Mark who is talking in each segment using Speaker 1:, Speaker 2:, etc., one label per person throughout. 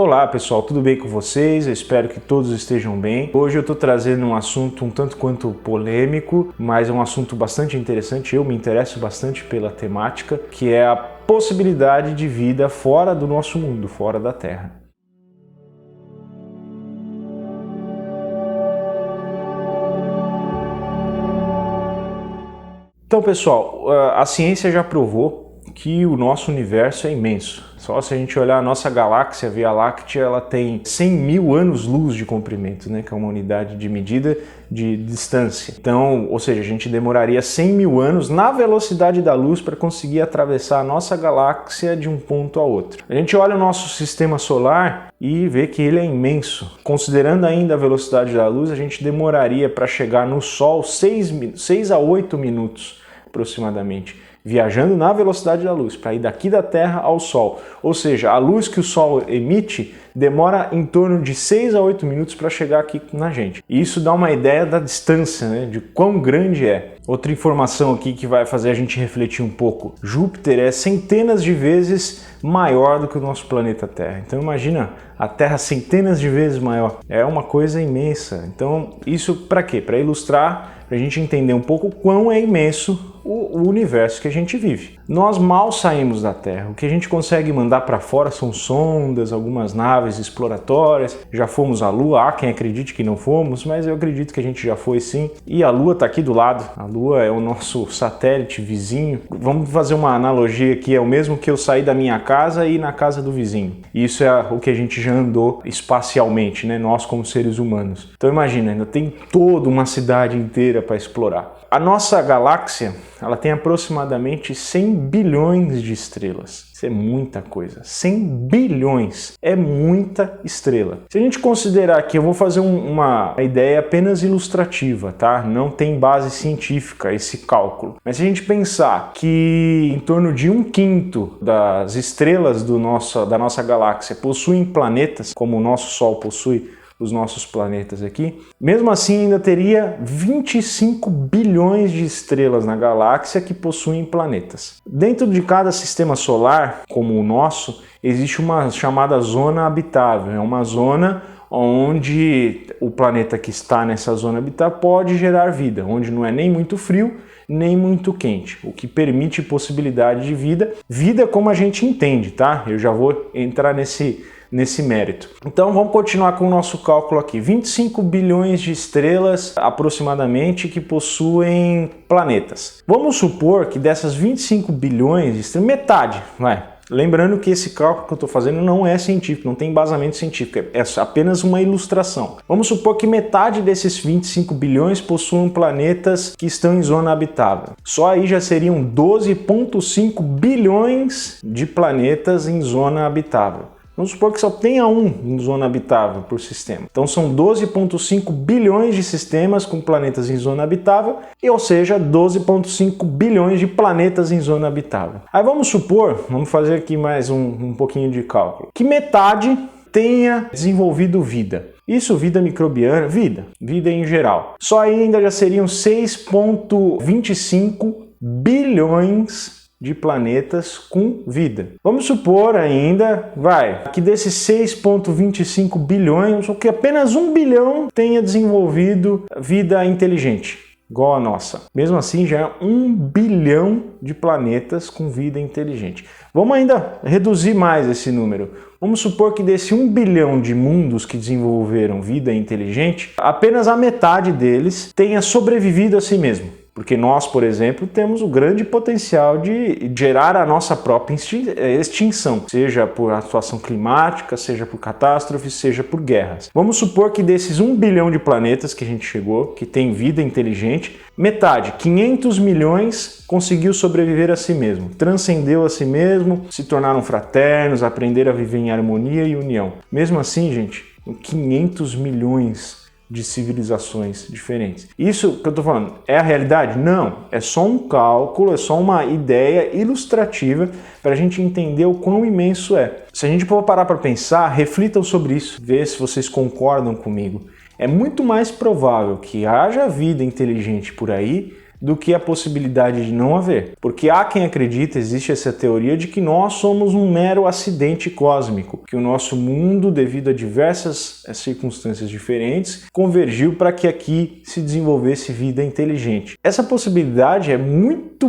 Speaker 1: Olá pessoal, tudo bem com vocês? Eu espero que todos estejam bem. Hoje eu estou trazendo um assunto um tanto quanto polêmico, mas é um assunto bastante interessante. Eu me interesso bastante pela temática, que é a possibilidade de vida fora do nosso mundo, fora da Terra. Então pessoal, a ciência já provou que o nosso universo é imenso. Só se a gente olhar a nossa galáxia, a Via Láctea, ela tem 100 mil anos-luz de comprimento, né? Que é uma unidade de medida de distância. Então, ou seja, a gente demoraria 100 mil anos na velocidade da luz para conseguir atravessar a nossa galáxia de um ponto a outro. A gente olha o nosso sistema solar e vê que ele é imenso. Considerando ainda a velocidade da luz, a gente demoraria para chegar no Sol 6 a 8 minutos aproximadamente, viajando na velocidade da luz, para ir daqui da Terra ao Sol. Ou seja, a luz que o Sol emite demora em torno de 6 a 8 minutos para chegar aqui na gente. E isso dá uma ideia da distância, né, de quão grande é. Outra informação aqui que vai fazer a gente refletir um pouco. Júpiter é centenas de vezes maior do que o nosso planeta Terra. Então imagina a Terra centenas de vezes maior. É uma coisa imensa. Então isso para quê? Para ilustrar, para a gente entender um pouco quão é imenso o universo que a gente vive. Nós mal saímos da Terra. O que a gente consegue mandar para fora são sondas, algumas naves exploratórias. Já fomos à Lua. Há quem acredite que não fomos, mas eu acredito que a gente já foi sim. E a Lua está aqui do lado. A Lua é o nosso satélite vizinho. Vamos fazer uma analogia aqui. É o mesmo que eu sair da minha casa e ir na casa do vizinho. Isso é o que a gente já andou espacialmente, né? Nós como seres humanos. Então imagina, ainda tem toda uma cidade inteira para explorar. A nossa galáxia, ela tem aproximadamente 100 bilhões de estrelas. Isso é muita coisa. 100 bilhões é muita estrela. Se a gente considerar que eu vou fazer uma ideia apenas ilustrativa, tá? Não tem base científica esse cálculo. Mas se a gente pensar que em torno de 1/5 das estrelas da nossa galáxia possuem planetas, como o nosso Sol possui os nossos planetas aqui, mesmo assim ainda teria 25 bilhões de estrelas na galáxia que possuem planetas. Dentro de cada sistema solar, como o nosso, existe uma chamada zona habitável. É uma zona onde o planeta que está nessa zona habitável pode gerar vida, onde não é nem muito frio, nem muito quente, o que permite possibilidade de vida como a gente entende, tá? Eu já vou entrar nesse mérito. Então vamos continuar com o nosso cálculo aqui. 25 bilhões de estrelas aproximadamente que possuem planetas. Vamos supor que dessas 25 bilhões de estrelas, metade, vai. Lembrando que esse cálculo que eu estou fazendo não é científico, não tem embasamento científico, é apenas uma ilustração. Vamos supor que metade desses 25 bilhões possuam planetas que estão em zona habitável. Só aí já seriam 12,5 bilhões de planetas em zona habitável. Vamos supor que só tenha um em zona habitável por sistema. Então são 12,5 bilhões de sistemas com planetas em zona habitável, ou seja, 12,5 bilhões de planetas em zona habitável. Aí vamos supor, vamos fazer aqui mais um pouquinho de cálculo, que metade tenha desenvolvido vida. Isso, vida microbiana, vida em geral. Só aí ainda já seriam 6,25 bilhões de planetas com vida. Vamos supor ainda, que desses 6,25 bilhões, que apenas 1 bilhão tenha desenvolvido vida inteligente, igual a nossa. Mesmo assim, já é 1 bilhão de planetas com vida inteligente. Vamos ainda reduzir mais esse número. Vamos supor que desse 1 bilhão de mundos que desenvolveram vida inteligente, apenas a metade deles tenha sobrevivido a si mesmo. Porque nós, por exemplo, temos o grande potencial de gerar a nossa própria extinção, seja por atuação climática, seja por catástrofes, seja por guerras. Vamos supor que desses 1 bilhão de planetas que a gente chegou, que tem vida inteligente, metade, 500 milhões, conseguiu sobreviver a si mesmo, transcendeu a si mesmo, se tornaram fraternos, aprenderam a viver em harmonia e união. Mesmo assim, gente, 500 milhões de civilizações diferentes. Isso que eu estou falando é a realidade? Não, é só um cálculo, é só uma ideia ilustrativa para a gente entender o quão imenso é. Se a gente for parar para pensar, reflitam sobre isso, ver se vocês concordam comigo. É muito mais provável que haja vida inteligente por aí do que a possibilidade de não haver. Porque há quem acredita, existe essa teoria de que nós somos um mero acidente cósmico, que o nosso mundo, devido a diversas circunstâncias diferentes, convergiu para que aqui se desenvolvesse vida inteligente. Essa possibilidade é muito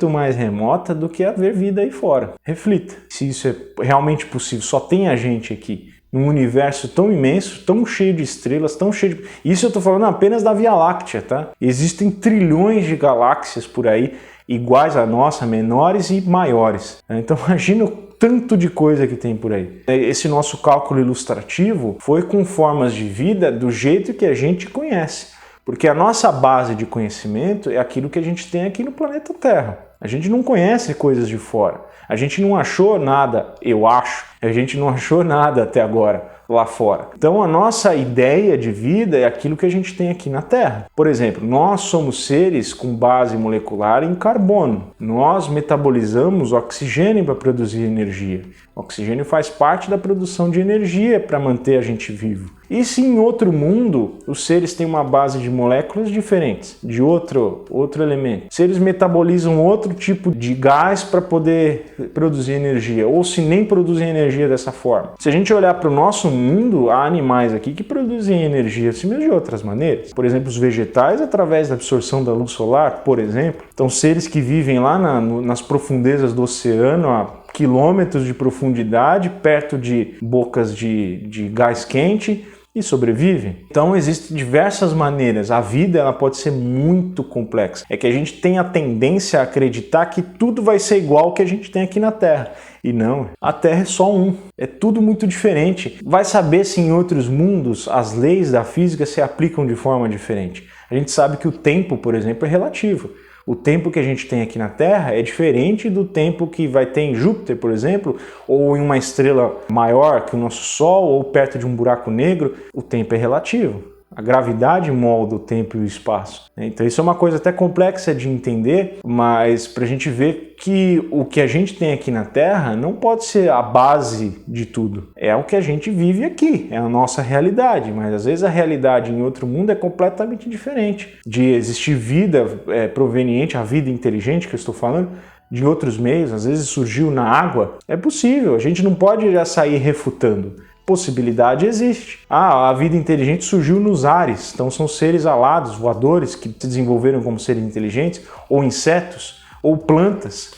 Speaker 1: mais remota do que haver vida aí fora. Reflita se isso é realmente possível. Só tem a gente aqui, num universo tão imenso, tão cheio de estrelas, tão cheio de... Isso eu estou falando apenas da Via Láctea, tá? Existem trilhões de galáxias por aí, iguais à nossa, menores e maiores. Então imagina o tanto de coisa que tem por aí. Esse nosso cálculo ilustrativo foi com formas de vida do jeito que a gente conhece. Porque a nossa base de conhecimento é aquilo que a gente tem aqui no planeta Terra. A gente não conhece coisas de fora. A gente não achou nada, eu acho. A gente não achou nada até agora lá fora. Então a nossa ideia de vida é aquilo que a gente tem aqui na Terra. Por exemplo, nós somos seres com base molecular em carbono. Nós metabolizamos oxigênio para produzir energia. O oxigênio faz parte da produção de energia para manter a gente vivo. E se em outro mundo os seres têm uma base de moléculas diferentes, de outro elemento, se eles metabolizam outro tipo de gás para poder produzir energia, ou se nem produzem energia dessa forma. Se a gente olhar para o nosso mundo, há animais aqui que produzem energia assim mesmo de outras maneiras. Por exemplo, os vegetais, através da absorção da luz solar, por exemplo. Então, seres que vivem lá nas profundezas do oceano, a quilômetros de profundidade, perto de bocas de gás quente, e sobrevivem. Então existem diversas maneiras. A vida ela pode ser muito complexa. É que a gente tem a tendência a acreditar que tudo vai ser igual ao que a gente tem aqui na Terra. E não, a Terra é só um. É tudo muito diferente. Vai saber se em outros mundos as leis da física se aplicam de forma diferente. A gente sabe que o tempo, por exemplo, é relativo. O tempo que a gente tem aqui na Terra é diferente do tempo que vai ter em Júpiter, por exemplo, ou em uma estrela maior que o nosso Sol, ou perto de um buraco negro. O tempo é relativo. A gravidade molda o tempo e o espaço. Então isso é uma coisa até complexa de entender, mas para a gente ver que o que a gente tem aqui na Terra não pode ser a base de tudo. É o que a gente vive aqui, é a nossa realidade, mas às vezes a realidade em outro mundo é completamente diferente. De existir vida proveniente, a vida inteligente que eu estou falando, de outros meios, às vezes surgiu na água, é possível, a gente não pode já sair refutando. Possibilidade existe. A vida inteligente surgiu nos ares, então são seres alados, voadores, que se desenvolveram como seres inteligentes, ou insetos, ou plantas.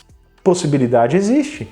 Speaker 1: Possibilidade existe.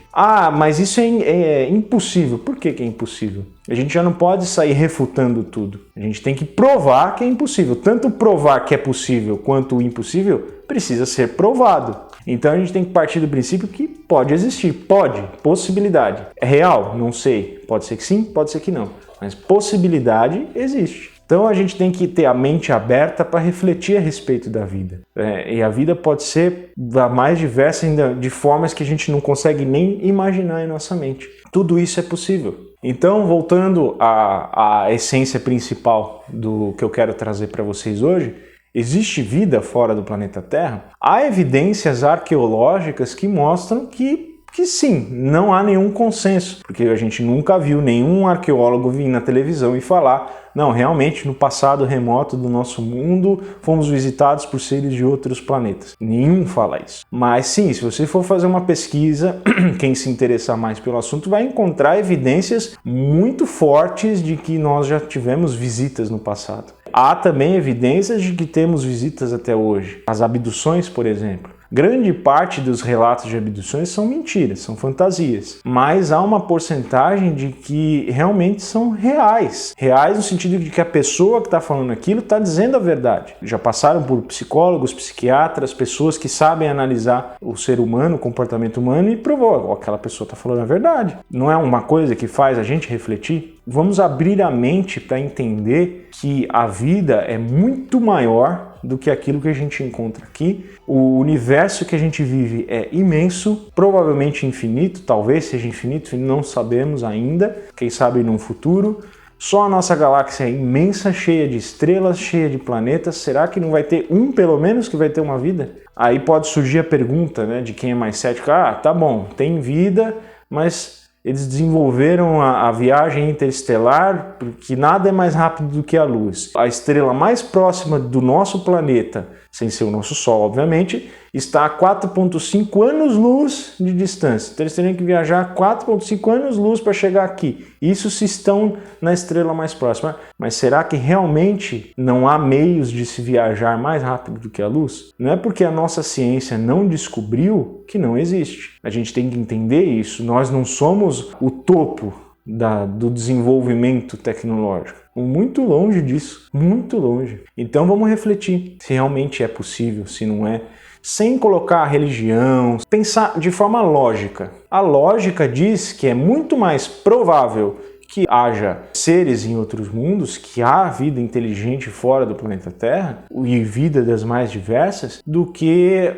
Speaker 1: Mas isso é impossível. Por que é impossível? A gente já não pode sair refutando tudo. A gente tem que provar que é impossível. Tanto provar que é possível quanto o impossível precisa ser provado. Então a gente tem que partir do princípio que pode existir. Pode. Possibilidade. É real? Não sei. Pode ser que sim, pode ser que não. Mas possibilidade existe. Então a gente tem que ter a mente aberta para refletir a respeito da vida. E a vida pode ser da mais diversa, ainda de formas que a gente não consegue nem imaginar em nossa mente. Tudo isso é possível. Então, voltando à essência principal do que eu quero trazer para vocês hoje, existe vida fora do planeta Terra? Há evidências arqueológicas que mostram que sim, não há nenhum consenso, porque a gente nunca viu nenhum arqueólogo vir na televisão e falar não, realmente no passado remoto do nosso mundo fomos visitados por seres de outros planetas. Nenhum fala isso. Mas sim, se você for fazer uma pesquisa, quem se interessar mais pelo assunto vai encontrar evidências muito fortes de que nós já tivemos visitas no passado. Há também evidências de que temos visitas até hoje. As abduções, por exemplo. Grande parte dos relatos de abduções são mentiras, são fantasias, mas há uma porcentagem de que realmente são reais. Reais no sentido de que a pessoa que está falando aquilo está dizendo a verdade. Já passaram por psicólogos, psiquiatras, pessoas que sabem analisar o ser humano, o comportamento humano e provou, aquela pessoa está falando a verdade. Não é uma coisa que faz a gente refletir? Vamos abrir a mente para entender que a vida é muito maior do que aquilo que a gente encontra aqui. O universo que a gente vive é imenso, provavelmente infinito, talvez seja infinito, não sabemos ainda, quem sabe num futuro. Só a nossa galáxia é imensa, cheia de estrelas, cheia de planetas. Será que não vai ter um, pelo menos, que vai ter uma vida? Aí pode surgir a pergunta, né, de quem é mais cético. Tá bom, tem vida, mas eles desenvolveram a viagem interestelar, porque nada é mais rápido do que a luz. A estrela mais próxima do nosso planeta sem ser o nosso Sol, obviamente, está a 4,5 anos-luz de distância. Então eles teriam que viajar 4,5 anos-luz para chegar aqui. Isso se estão na estrela mais próxima. Mas será que realmente não há meios de se viajar mais rápido do que a luz? Não é porque a nossa ciência não descobriu que não existe. A gente tem que entender isso. Nós não somos o topo do desenvolvimento tecnológico. Muito longe disso, muito longe. Então vamos refletir se realmente é possível, se não é, sem colocar a religião, pensar de forma lógica. A lógica diz que é muito mais provável que haja seres em outros mundos, que há vida inteligente fora do planeta Terra e vida das mais diversas, do que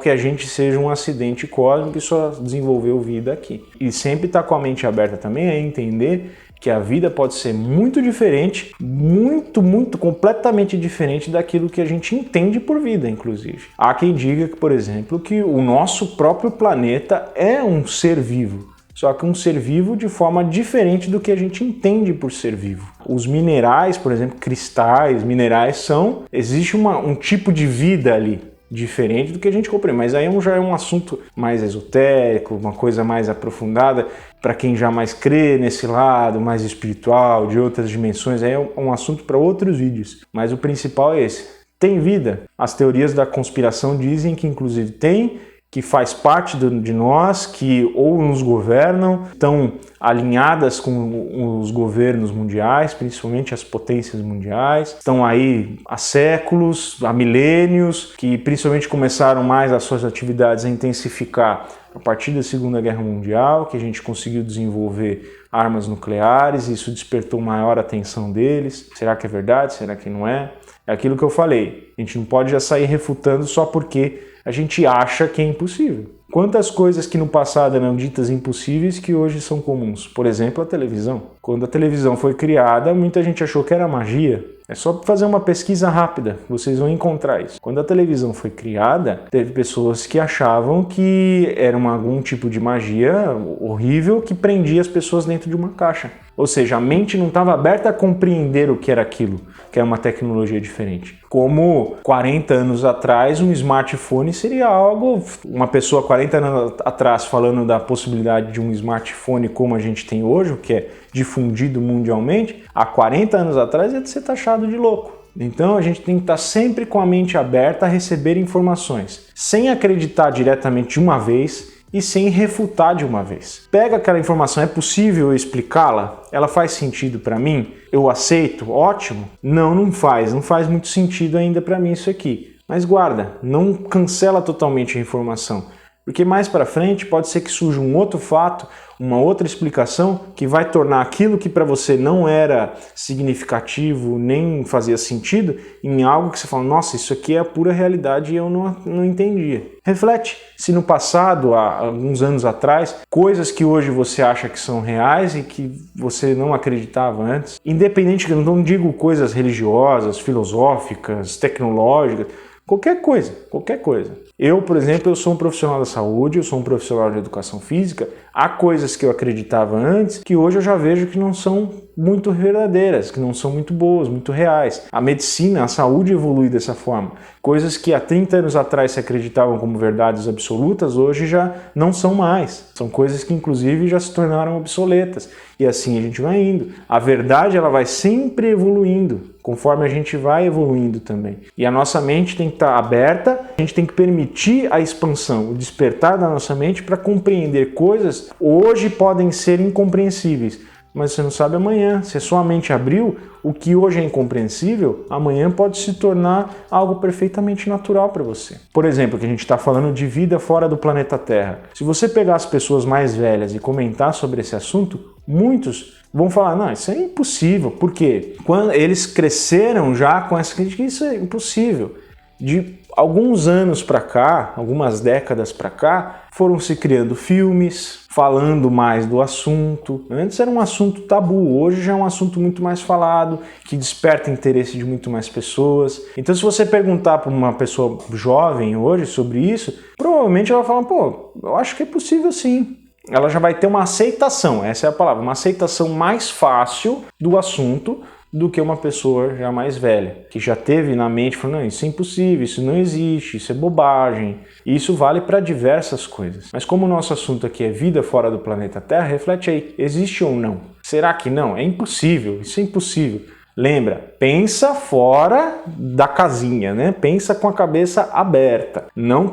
Speaker 1: a gente seja um acidente cósmico e só desenvolveu vida aqui. E sempre estar com a mente aberta também é entender que a vida pode ser muito diferente, muito, completamente diferente daquilo que a gente entende por vida, inclusive. Há quem diga que, por exemplo, que o nosso próprio planeta é um ser vivo. Só que um ser vivo de forma diferente do que a gente entende por ser vivo. Os minerais, por exemplo, cristais, minerais existe um tipo de vida ali, diferente do que a gente compreende. Mas aí já é um assunto mais esotérico, uma coisa mais aprofundada, para quem já mais crê nesse lado, mais espiritual, de outras dimensões, aí é um assunto para outros vídeos. Mas o principal é esse. Tem vida? As teorias da conspiração dizem que inclusive tem, que faz parte de nós, que ou nos governam, estão alinhadas com os governos mundiais, principalmente as potências mundiais, estão aí há séculos, há milênios, que principalmente começaram mais as suas atividades a intensificar a partir da Segunda Guerra Mundial, que a gente conseguiu desenvolver armas nucleares, e isso despertou maior atenção deles. Será que é verdade? Será que não é? É aquilo que eu falei, a gente não pode já sair refutando só porque a gente acha que é impossível. Quantas coisas que no passado eram ditas impossíveis que hoje são comuns? Por exemplo, a televisão. Quando a televisão foi criada, muita gente achou que era magia. É só fazer uma pesquisa rápida, vocês vão encontrar isso. Quando a televisão foi criada, teve pessoas que achavam que era algum tipo de magia horrível que prendia as pessoas dentro de uma caixa. Ou seja, a mente não estava aberta a compreender o que era aquilo, que era uma tecnologia diferente. Como 40 anos atrás, um smartphone seria algo... Uma pessoa 40 anos atrás falando da possibilidade de um smartphone como a gente tem hoje, o que é difundido mundialmente, há 40 anos atrás ia ser taxado de louco. Então a gente tem que estar sempre com a mente aberta a receber informações, sem acreditar diretamente de uma vez e sem refutar de uma vez. Pega aquela informação, é possível eu explicá-la? Ela faz sentido para mim? Eu aceito? Ótimo? Não faz muito sentido ainda para mim isso aqui. Mas guarda, não cancela totalmente a informação, porque mais para frente pode ser que surja um outro fato, uma outra explicação que vai tornar aquilo que para você não era significativo nem fazia sentido em algo que você fala, nossa, isso aqui é a pura realidade e eu não entendia. Reflete se no passado, há alguns anos atrás, coisas que hoje você acha que são reais e que você não acreditava antes, independente, eu não digo coisas religiosas, filosóficas, tecnológicas, qualquer coisa. Eu, por exemplo, eu sou um profissional da saúde, eu sou um profissional de educação física. Há coisas que eu acreditava antes que hoje eu já vejo que não são muito verdadeiras, que não são muito boas, muito reais. A medicina, a saúde evolui dessa forma. Coisas que há 30 anos atrás se acreditavam como verdades absolutas, hoje já não são mais. São coisas que, inclusive, já se tornaram obsoletas. E assim a gente vai indo. A verdade ela vai sempre evoluindo, conforme a gente vai evoluindo também. E a nossa mente tem que estar aberta, a gente tem que permitir a expansão, o despertar da nossa mente para compreender coisas que hoje podem ser incompreensíveis. Mas você não sabe amanhã. Se a sua mente abriu, o que hoje é incompreensível, amanhã pode se tornar algo perfeitamente natural para você. Por exemplo, que a gente está falando de vida fora do planeta Terra. Se você pegar as pessoas mais velhas e comentar sobre esse assunto, muitos vão falar, não, isso é impossível. Por quê? Quando eles cresceram já com essa crítica, isso é impossível. De alguns anos para cá, algumas décadas para cá, foram se criando filmes falando mais do assunto. Antes era um assunto tabu, hoje já é um assunto muito mais falado, que desperta interesse de muito mais pessoas. Então se você perguntar para uma pessoa jovem hoje sobre isso, provavelmente ela vai falar, pô, eu acho que é possível sim. Ela já vai ter uma aceitação, essa é a palavra, uma aceitação mais fácil do assunto do que uma pessoa já mais velha, que já teve na mente, falando, não, isso é impossível, isso não existe, isso é bobagem. E isso vale para diversas coisas. Mas como o nosso assunto aqui é vida fora do planeta Terra, reflete aí, existe ou não? Será que não? É impossível, isso é impossível. Lembra, pensa fora da casinha, né? Pensa com a cabeça aberta. Não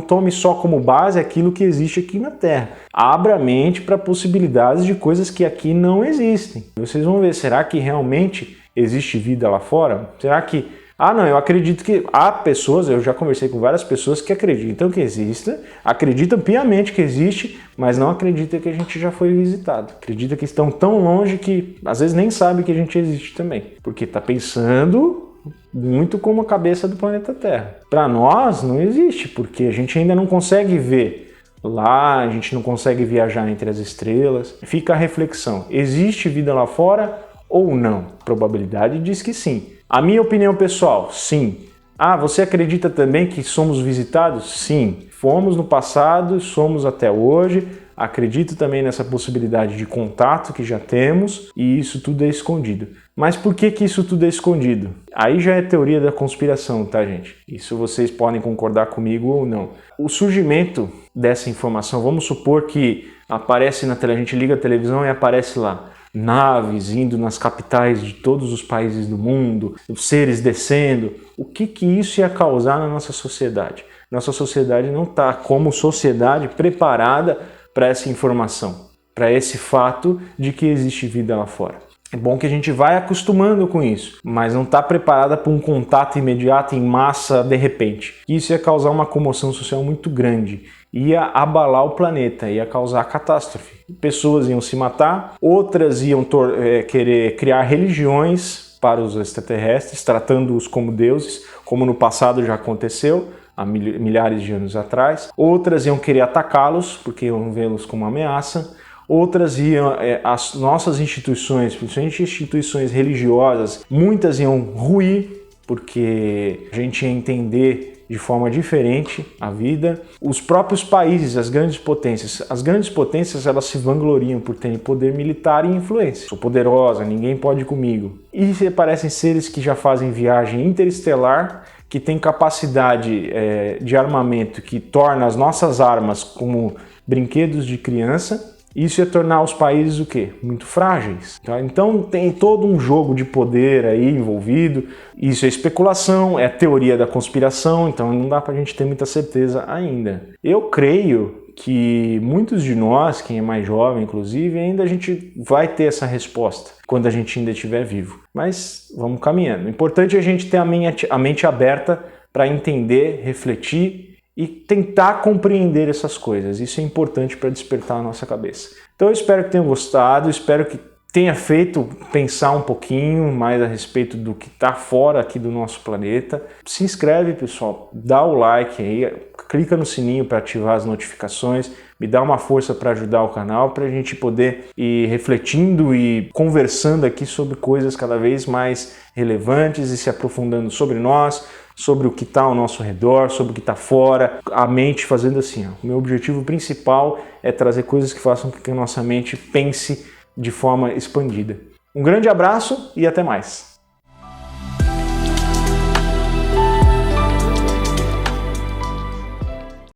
Speaker 1: tome só como base aquilo que existe aqui na Terra. Abra a mente para possibilidades de coisas que aqui não existem. Vocês vão ver, será que realmente existe vida lá fora? Será que... Ah, não, eu acredito que há pessoas, eu já conversei com várias pessoas que acreditam que exista, acreditam piamente que existe, mas não acreditam que a gente já foi visitado. Acreditam que estão tão longe que às vezes nem sabe que a gente existe também, porque está pensando muito como a cabeça do planeta Terra. Para nós não existe, porque a gente ainda não consegue ver lá, a gente não consegue viajar entre as estrelas. Fica a reflexão, existe vida lá fora ou não? A probabilidade diz que sim. A minha opinião pessoal, sim. Ah, você acredita também que somos visitados? Sim. Fomos no passado, somos até hoje. Acredito também nessa possibilidade de contato que já temos e isso tudo é escondido. Mas por que isso tudo é escondido? Aí já é teoria da conspiração, tá, gente? Isso vocês podem concordar comigo ou não. O surgimento dessa informação, vamos supor que aparece na tela, a gente liga a televisão e aparece lá naves indo nas capitais de todos os países do mundo, os seres descendo. O que isso ia causar na nossa sociedade? Nossa sociedade não está, como sociedade, preparada para essa informação, para esse fato de que existe vida lá fora. É bom que a gente vai acostumando com isso, mas não está preparada para um contato imediato em massa de repente. Isso ia causar uma comoção social muito grande, ia abalar o planeta, ia causar catástrofe. Pessoas iam se matar, outras iam querer criar religiões para os extraterrestres, tratando-os como deuses, como no passado já aconteceu, há milhares de anos atrás. Outras iam querer atacá-los, porque iam vê-los como ameaça. Outras iam, as nossas instituições, principalmente instituições religiosas, muitas iam ruir, porque a gente ia entender de forma diferente a vida. Os próprios países, as grandes potências elas se vangloriam por terem poder militar e influência. Sou poderosa, ninguém pode comigo. E parecem seres que já fazem viagem interestelar, que têm capacidade de armamento que torna as nossas armas como brinquedos de criança. Isso ia tornar os países o quê? Muito frágeis. Tá? Então tem todo um jogo de poder aí envolvido. Isso é especulação, é teoria da conspiração, então não dá pra gente ter muita certeza ainda. Eu creio que muitos de nós, quem é mais jovem inclusive, ainda a gente vai ter essa resposta quando a gente ainda estiver vivo. Mas vamos caminhando. O importante é a gente ter a mente aberta para entender, refletir e tentar compreender essas coisas. Isso é importante para despertar a nossa cabeça. Então eu espero que tenham gostado, espero que tenha feito pensar um pouquinho mais a respeito do que está fora aqui do nosso planeta. Se inscreve, pessoal, dá o like aí, clica no sininho para ativar as notificações, me dá uma força para ajudar o canal, para a gente poder ir refletindo e conversando aqui sobre coisas cada vez mais relevantes e se aprofundando sobre nós, sobre o que está ao nosso redor, sobre o que está fora, a mente fazendo assim. O meu objetivo principal é trazer coisas que façam com que a nossa mente pense de forma expandida. Um grande abraço e até mais!